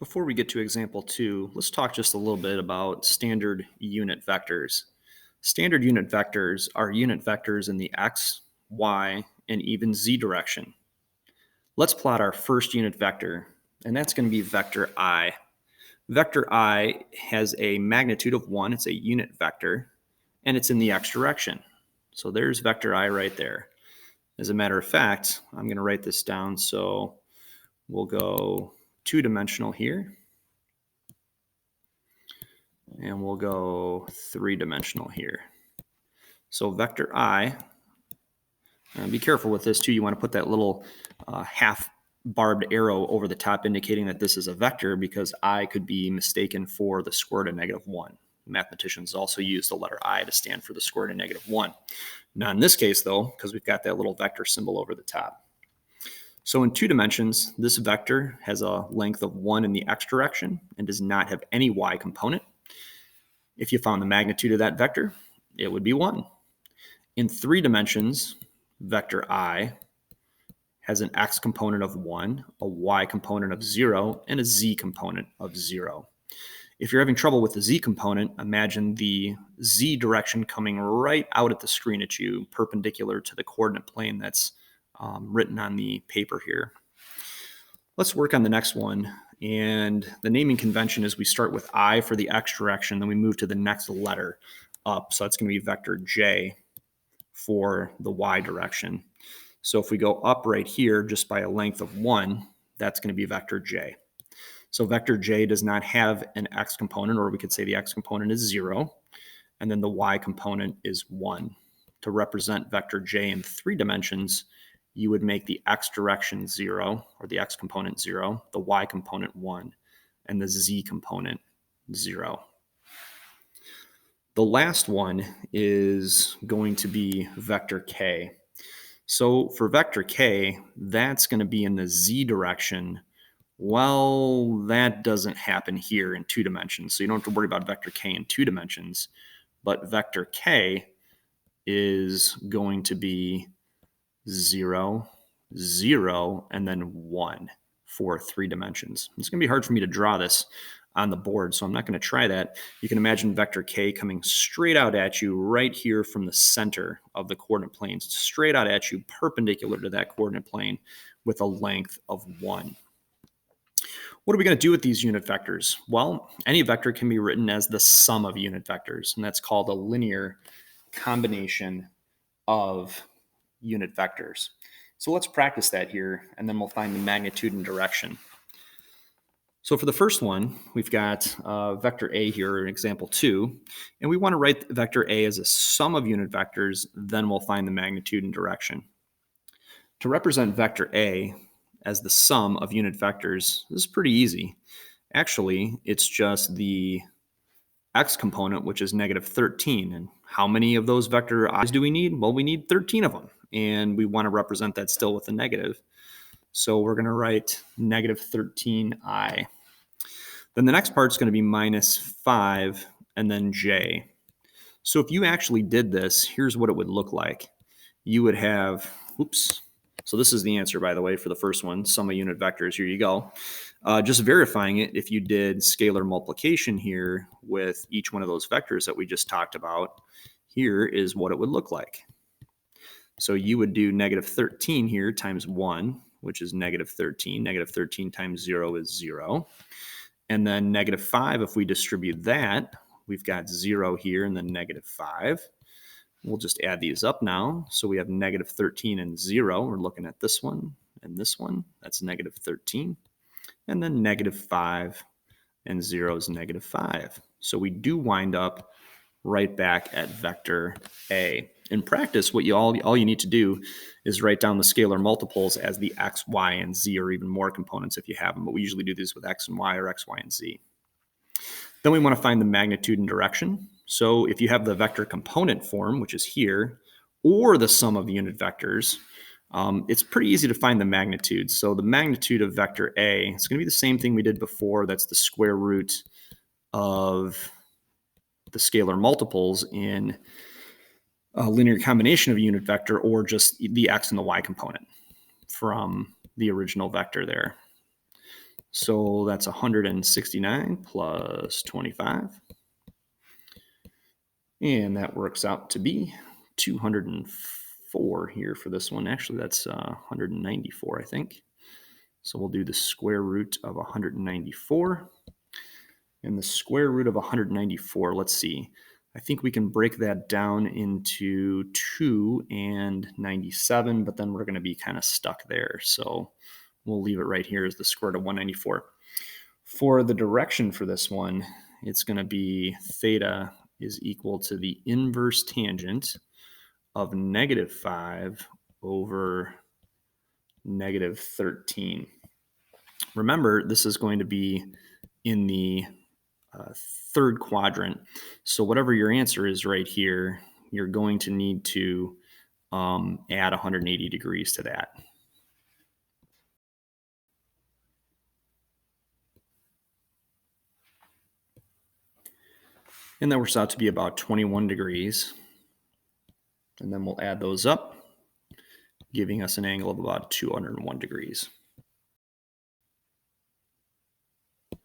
Before we get to example 2, let's talk just a little bit about standard unit vectors. Standard unit vectors are unit vectors in the x, y, and even z direction. Let's plot our first unit vector, and that's going to be vector I. Vector I has a magnitude of 1, it's a unit vector, and it's in the x direction. So there's vector I right there. As a matter of fact, I'm going to write this down, so we'll go two-dimensional here, and we'll go three-dimensional here. So vector I, be careful with this too, you want to put that little half barbed arrow over the top indicating that this is a vector because I could be mistaken for the square root of -1. Mathematicians also use the letter I to stand for the square root of -1. Not in this case though, because we've got that little vector symbol over the top. So in two dimensions, this vector has a length of 1 in the x direction and does not have any y component. If you found the magnitude of that vector, it would be 1. In three dimensions, vector I has an x component of 1, a y component of 0, and a z component of 0. If you're having trouble with the z component, imagine the z direction coming right out at the screen at you, perpendicular to the coordinate plane that's written on the paper here. Let's work on the next one. And the naming convention is we start with I for the x direction, then we move to the next letter up. So that's going to be vector j for the y direction. So if we go up right here just by a length of 1, that's going to be vector j. So vector j does not have an x component, or we could say the x component is 0, and then the y component is 1. To represent vector j in three dimensions, you would make the x direction 0, or the x component 0, the y component 1, and the z component 0. The last one is going to be vector k. So for vector k, that's going to be in the z direction. Well, that doesn't happen here in two dimensions, so you don't have to worry about vector k in two dimensions, but vector k is going to be 0, 0, and then 1 for three dimensions. It's going to be hard for me to draw this on the board, so I'm not going to try that. You can imagine vector k coming straight out at you right here from the center of the coordinate plane, straight out at you, perpendicular to that coordinate plane with a length of 1. What are we going to do with these unit vectors? Well, any vector can be written as the sum of unit vectors, and that's called a linear combination of unit vectors. So let's practice that here, and then we'll find the magnitude and direction. So for the first one, we've got vector A here in example 2, and we want to write vector A as a sum of unit vectors, then we'll find the magnitude and direction. To represent vector A as the sum of unit vectors, this is pretty easy. Actually, it's just the x component, which is -13. And how many of those vector i's do we need? Well, we need 13 of them, and we want to represent that still with a negative. So we're going to write -13i. Then the next part is going to be -5 and then j. So if you actually did this, here's what it would look like. You would have, oops, so this is the answer, by the way, for the first one, sum of unit vectors. Here you go. Just verifying it, if you did scalar multiplication here with each one of those vectors that we just talked about, here is what it would look like. So you would do -13 here times 1, which is -13. -13 times 0 is 0. And then -5, if we distribute that, we've got 0 here and then -5. We'll just add these up now. So we have -13 and 0. We're looking at this one and this one. That's -13. And then -5 and 0 is -5. So we do wind up right back at vector A. In practice, what all you need to do is write down the scalar multiples as the x, y, and z, or even more components if you have them. But we usually do this with x and y or x, y, and z. Then we want to find the magnitude and direction. So if you have the vector component form, which is here, or the sum of unit vectors, it's pretty easy to find the magnitude. So the magnitude of vector A is going to be the same thing we did before. That's the square root of the scalar multiples in a linear combination of a unit vector, or just the x and the y component from the original vector there. So that's 169 plus 25. And that works out to be 204 here for this one. Actually, that's 194, I think. So we'll do the square root of 194. And the square root of 194, let's see. I think we can break that down into 2 and 97, but then we're going to be kind of stuck there. So we'll leave it right here as the square root of 194. For the direction for this one, it's going to be theta is equal to the inverse tangent of -5 over -13. Remember, this is going to be in the third quadrant. So whatever your answer is right here, you're going to need to add 180 degrees to that. And that works out to be about 21 degrees. And then we'll add those up, giving us an angle of about 201 degrees.